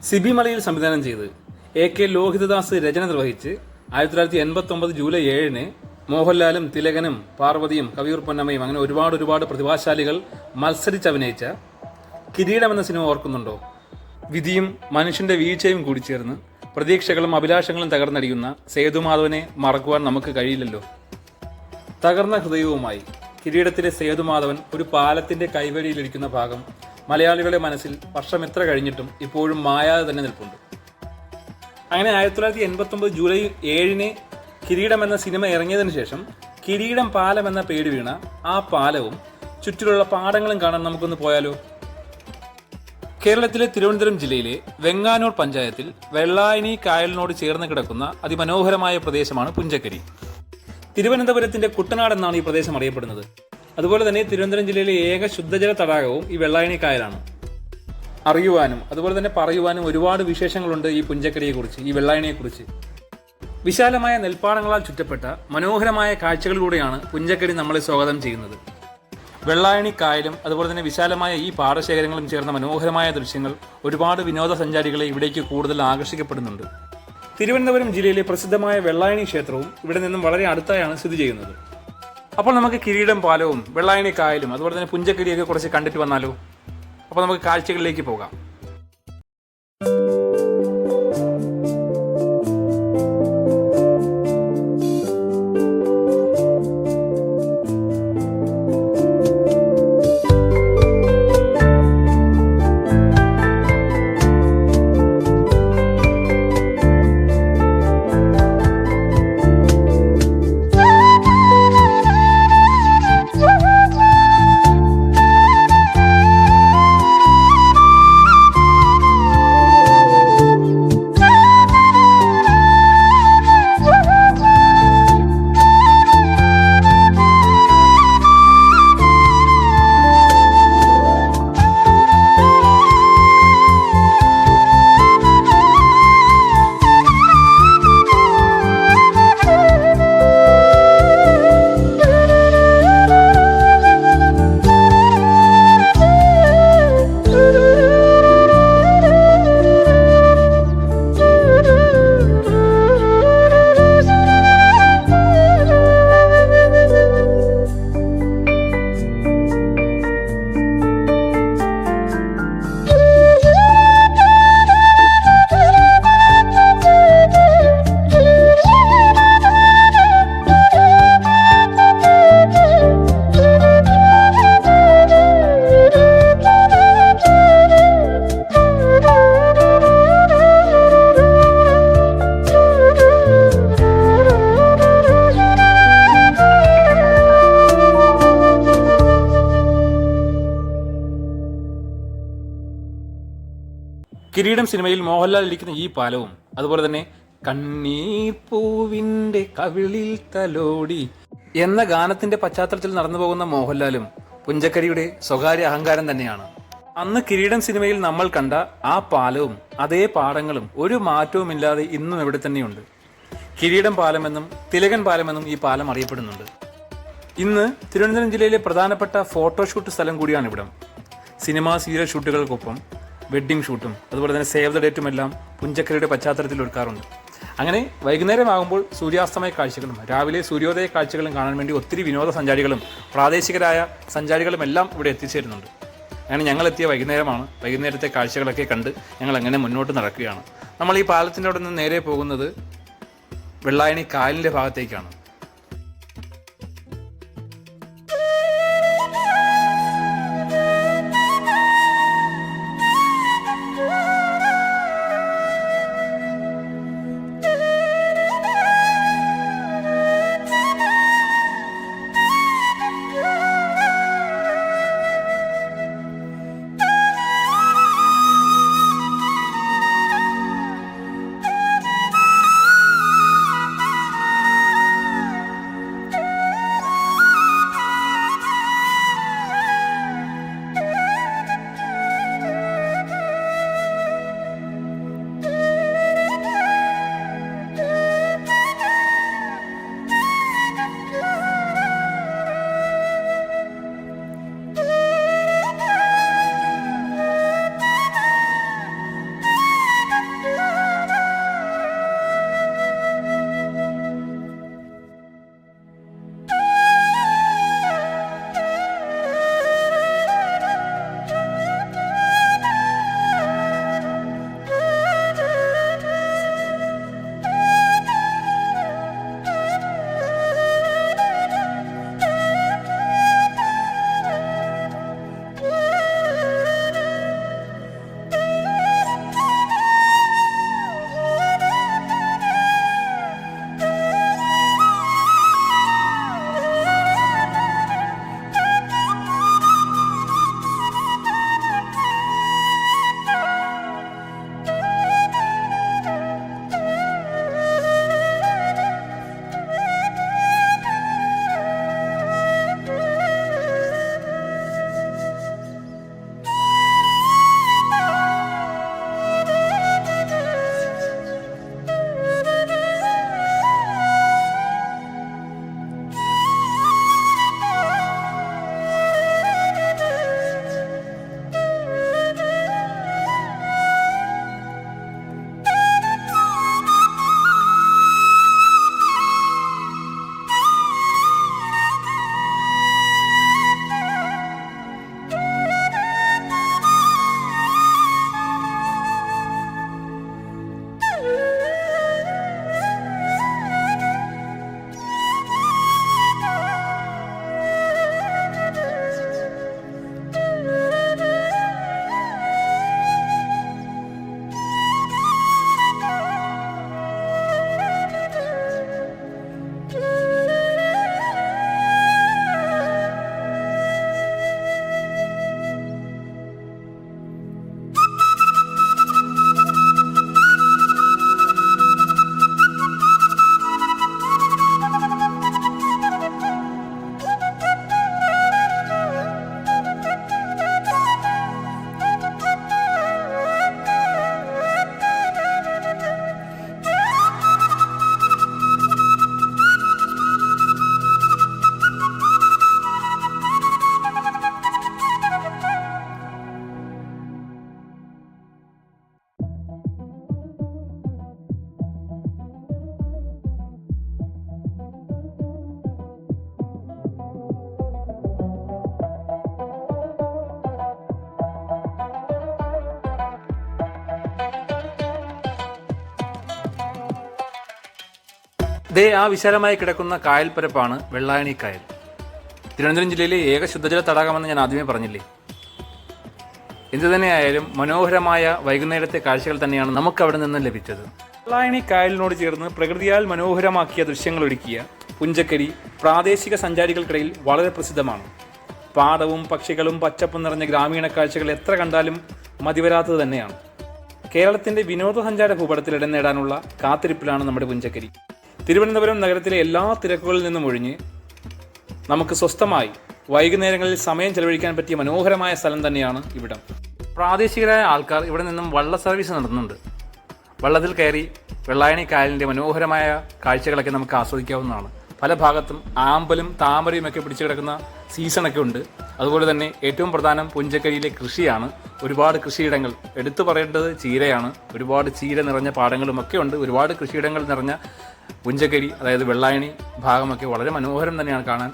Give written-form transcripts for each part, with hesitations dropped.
സിബി മലയിൽ സംവിധാനം ചെയ്ത് AK ലോഹിതദാസ് രചന നിർവഹിച്ച് 1989 ജൂലൈ 7-ന് മോഹൻലാലും തിലകനും പാർവതിയും കവിയൂർ പൊന്നമ്മയും അങ്ങനെ ഒരുപാട് പ്രതിഭാശാലികൾ മത്സരിച്ചഭിനയിച്ച കിരീടം എന്ന സിനിമ ഓർക്കുന്നുണ്ടോ? വിധിയും മനുഷ്യന്റെ വീഴ്ചയും കൂടി ചേർന്ന് പ്രതീക്ഷകളും അഭിലാഷങ്ങളും തകർന്നടിയുന്ന സേതുമാധവനെ മറക്കുവാൻ നമുക്ക് കഴിയില്ലല്ലോ. തകർന്ന ഹൃദയവുമായി കിരീടത്തിലെ സേതുമാധവൻ ഒരു പാലത്തിന്റെ കൈവരിയിലിരിക്കുന്ന ഭാഗം മലയാളികളുടെ മനസ്സിൽ വർഷം എത്ര കഴിഞ്ഞിട്ടും ഇപ്പോഴും മായാതെ തന്നെ നിൽപ്പുണ്ട്. അങ്ങനെ 1989 ജൂലൈ 7-ന് കിരീടം എന്ന സിനിമ ഇറങ്ങിയതിനു ശേഷം കിരീടം പാലം എന്ന പേര് വീണ ആ പാലവും ചുറ്റിലുള്ള പാടങ്ങളും കാണാൻ നമുക്കൊന്ന് പോയാലോ? കേരളത്തിലെ തിരുവനന്തപുരം ജില്ലയിലെ വെങ്ങാനൂർ പഞ്ചായത്തിൽ വെള്ളായണി കായലിനോട് ചേർന്ന് കിടക്കുന്ന അതിമനോഹരമായ പ്രദേശമാണ് പുഞ്ചക്കരി. തിരുവനന്തപുരത്തിന്റെ കുട്ടനാട് എന്നാണ് ഈ പ്രദേശം അറിയപ്പെടുന്നത്. അതുപോലെ തന്നെ തിരുവനന്തപുരം ജില്ലയിലെ ഏക ശുദ്ധജല തടാകവും ഈ വെള്ളായണി കായലാണ്. അറിയുവാനും അതുപോലെ തന്നെ പറയുവാനും ഒരുപാട് വിശേഷങ്ങളുണ്ട് ഈ പുഞ്ചക്കരിയെക്കുറിച്ച്, ഈ വെള്ളായണിയെക്കുറിച്ച്. വിശാലമായ നെൽപ്പാടങ്ങളാൽ ചുറ്റപ്പെട്ട മനോഹരമായ കാഴ്ചകളിലൂടെയാണ് പുഞ്ചക്കരി നമ്മളെ സ്വാഗതം ചെയ്യുന്നത്. വെള്ളായണി കായലും അതുപോലെ തന്നെ വിശാലമായ ഈ പാടശേഖരങ്ങളും ചേർന്ന മനോഹരമായ ദൃശ്യങ്ങൾ ഒരുപാട് വിനോദസഞ്ചാരികളെ ഇവിടേക്ക് കൂടുതൽ ആകർഷിക്കപ്പെടുന്നുണ്ട്. തിരുവനന്തപുരം ജില്ലയിലെ പ്രസിദ്ധമായ വെള്ളായണി ക്ഷേത്രവും ഇവിടെ നിന്നും വളരെ അടുത്തായാണ് സ്ഥിതി ചെയ്യുന്നത്. അപ്പോൾ നമുക്ക് കിരീടം പാലവും വെള്ളായണി കായലും അതുപോലെ തന്നെ പുഞ്ചക്കരിയൊക്കെ കുറച്ച് കണ്ടിട്ട് വന്നാലോ? അപ്പോൾ നമുക്ക് കാഴ്ചകളിലേക്ക് പോകാം. കിരീടം സിനിമയിൽ മോഹൻലാൽ ഇരിക്കുന്ന ഈ പാലവും അതുപോലെ തന്നെ കണ്ണീർ പൂവിന്റെ കവിളിൽ തലോടി എന്ന ഗാനത്തിന്റെ പശ്ചാത്തലത്തിൽ നടന്നു പോകുന്ന മോഹൻലാലും പുഞ്ചക്കരിയുടെ സ്വകാര്യ അഹങ്കാരം തന്നെയാണ്. അന്ന് കിരീടം സിനിമയിൽ നമ്മൾ കണ്ട ആ പാലവും അതേ പാടങ്ങളും ഒരു മാറ്റവുമില്ലാതെ ഇന്നും ഇവിടെ തന്നെയുണ്ട്. കിരീടം പാലമെന്നും തിലകൻ പാലമെന്നും ഈ പാലം അറിയപ്പെടുന്നുണ്ട്. ഇന്ന് തിരുവനന്തപുരം ജില്ലയിലെ പ്രധാനപ്പെട്ട ഫോട്ടോഷൂട്ട് സ്ഥലം കൂടിയാണ് ഇവിടം. സിനിമാ സീരിയൽ ഷൂട്ടുകൾക്കൊപ്പം വെഡ്ഡിംഗ് ഷൂട്ടും അതുപോലെ തന്നെ സേവ് ദ ഡേറ്റും എല്ലാം പുഞ്ചക്കരിയുടെ പശ്ചാത്തലത്തിൽ ഒരുക്കാറുണ്ട്. അങ്ങനെ വൈകുന്നേരമാകുമ്പോൾ സൂര്യാസ്തമയ കാഴ്ചകളും രാവിലെ സൂര്യോദയ കാഴ്ചകളും കാണാൻ വേണ്ടി ഒത്തിരി വിനോദസഞ്ചാരികളും പ്രാദേശികരായ സഞ്ചാരികളും എല്ലാം ഇവിടെ എത്തിച്ചേരുന്നുണ്ട്. അങ്ങനെ ഞങ്ങളെത്തിയ വൈകുന്നേരമാണ്. വൈകുന്നേരത്തെ കാഴ്ചകളൊക്കെ കണ്ട് ഞങ്ങൾ അങ്ങനെ മുന്നോട്ട് നടക്കുകയാണ്. നമ്മൾ ഈ പാലത്തിൻ്റെ അവിടെ നിന്ന് നേരെ പോകുന്നത് വെള്ളായണി കായലിൻ്റെ ഭാഗത്തേക്കാണ്. ദേ ആ വിശാലമായി കിടക്കുന്ന കായൽപ്പരപ്പാണ് വെള്ളായണി കായൽ. തിരുവനന്തപുരം ജില്ലയിലെ ഏക ശുദ്ധജല തടാകമെന്ന് ഞാൻ ആദ്യമേ പറഞ്ഞില്ലേ. എന്തു തന്നെയായാലും മനോഹരമായ വൈകുന്നേരത്തെ കാഴ്ചകൾ തന്നെയാണ് നമുക്ക് അവിടെ നിന്ന് ലഭിച്ചത്. വെള്ളായണി കായലിനോട് ചേർന്ന് പ്രകൃതിയാൽ മനോഹരമാക്കിയ ദൃശ്യങ്ങൾ ഒരുക്കിയ പുഞ്ചക്കരി പ്രാദേശിക സഞ്ചാരികൾക്കിടയിൽ വളരെ പ്രസിദ്ധമാണ്. പാടവും പക്ഷികളും പച്ചപ്പും നിറഞ്ഞ ഗ്രാമീണ കാഴ്ചകൾ എത്ര കണ്ടാലും മതിവരാത്തത് തന്നെയാണ്. കേരളത്തിൻ്റെ വിനോദസഞ്ചാര ഭൂപടത്തിൽ ഇടം നേടാനുള്ള കാത്തിരിപ്പിലാണ് നമ്മുടെ പുഞ്ചക്കരി. തിരുവനന്തപുരം നഗരത്തിലെ എല്ലാ തിരക്കുകളിൽ നിന്നും ഒഴിഞ്ഞ് നമുക്ക് സ്വസ്ഥമായി വൈകുന്നേരങ്ങളിൽ സമയം ചെലവഴിക്കാൻ പറ്റിയ മനോഹരമായ സ്ഥലം തന്നെയാണ് ഇവിടം. പ്രാദേശികരായ ആൾക്കാർ ഇവിടെ നിന്നും വള്ള സർവീസ് നടത്തുന്നുണ്ട്. വള്ളത്തിൽ കയറി വെള്ളായണി കായലിൻ്റെ മനോഹരമായ കാഴ്ചകളൊക്കെ നമുക്ക് ആസ്വദിക്കാവുന്നതാണ്. പല ഭാഗത്തും ആമ്പലും താമരയും ഒക്കെ പിടിച്ചു കിടക്കുന്ന സീസണൊക്കെ ഉണ്ട്. അതുപോലെ തന്നെ ഏറ്റവും പ്രധാനം പുഞ്ചക്കരിയിലെ കൃഷിയാണ്. ഒരുപാട് കൃഷിയിടങ്ങൾ, എടുത്തു പറയേണ്ടത് ചീരയാണ്. ഒരുപാട് ചീര നിറഞ്ഞ പാടങ്ങളും ഒക്കെ ഉണ്ട്. ഒരുപാട് കൃഷിയിടങ്ങൾ നിറഞ്ഞ പുഞ്ചക്കരി, അതായത് വെള്ളായണി ഭാഗമൊക്കെ വളരെ മനോഹരം തന്നെയാണ് കാണാൻ.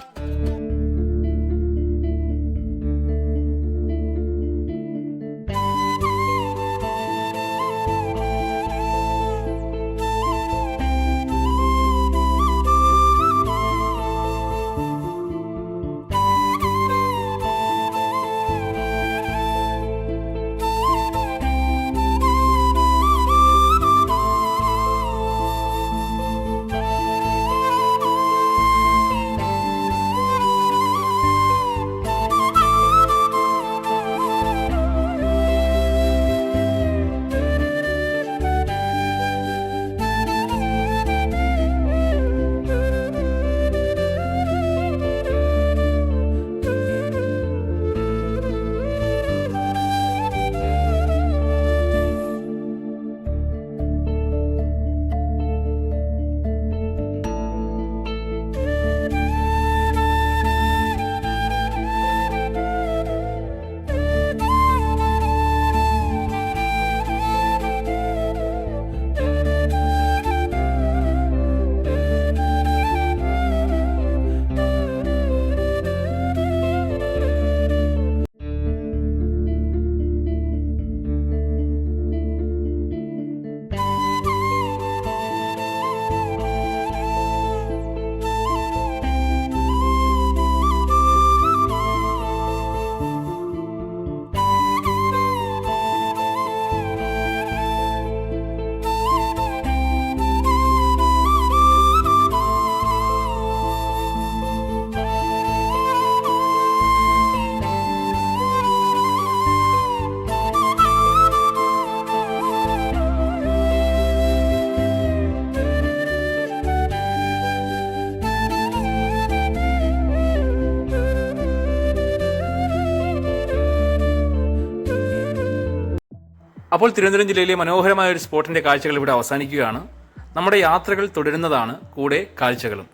അപ്പോൾ തിരുവനന്തപുരം ജില്ലയിലെ മനോഹരമായ ഒരു സ്പോട്ടിൻ്റെ കാഴ്ചകൾ ഇവിടെ അവസാനിക്കുകയാണ്. നമ്മുടെ യാത്രകൾ തുടരുന്നതാണ്, കൂടെ കാഴ്ചകളും.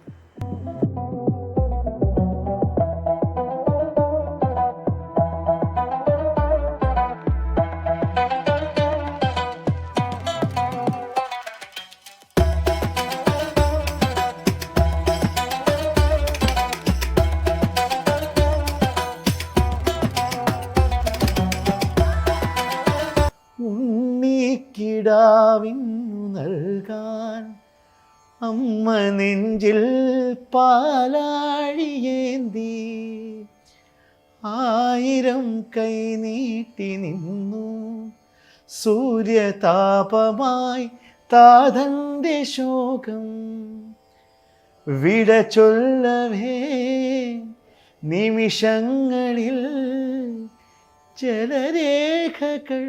കിടാവിന്നു നൽകാൻ അമ്മ നെഞ്ചിൽ പാലാഴിയേന്തി 1000 കൈ നീട്ടി നിന്നു സൂര്യതാപമായി താതന്റെ ശോകം വിട ചൊല്ലവേ നിമിഷങ്ങളിൽ ജലരേഖകൾ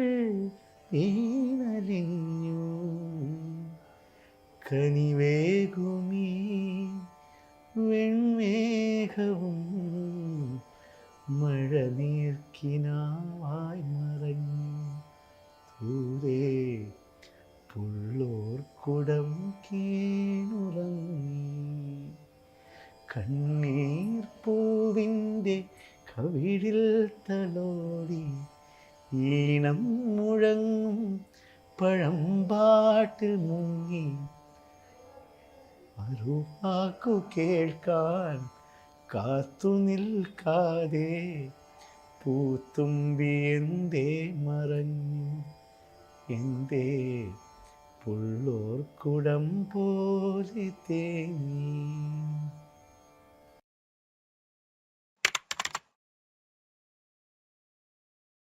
വീണലിഞ്ഞു കനിവേകുമീ വെൺമേഘവും മഴ നീർക്കിനാവായി മറഞ്ഞു ദൂരെ പുള്ളോർക്കുടം കീണുറങ്ങി കണ്ണീർ പൂവിൻ്റെ കവിളിൽ തലോടി ഈണം മുഴങ്ങും പഴമ്പാട്ടിൽ മുങ്ങി അരുവാക്കു കേൾക്കാൻ കാത്തു നിൽക്കാതെ പൂത്തുമ്പി എന്തേ മറഞ്ഞു എന്തേ പുള്ളോർക്കുടം പോലെ തേങ്ങി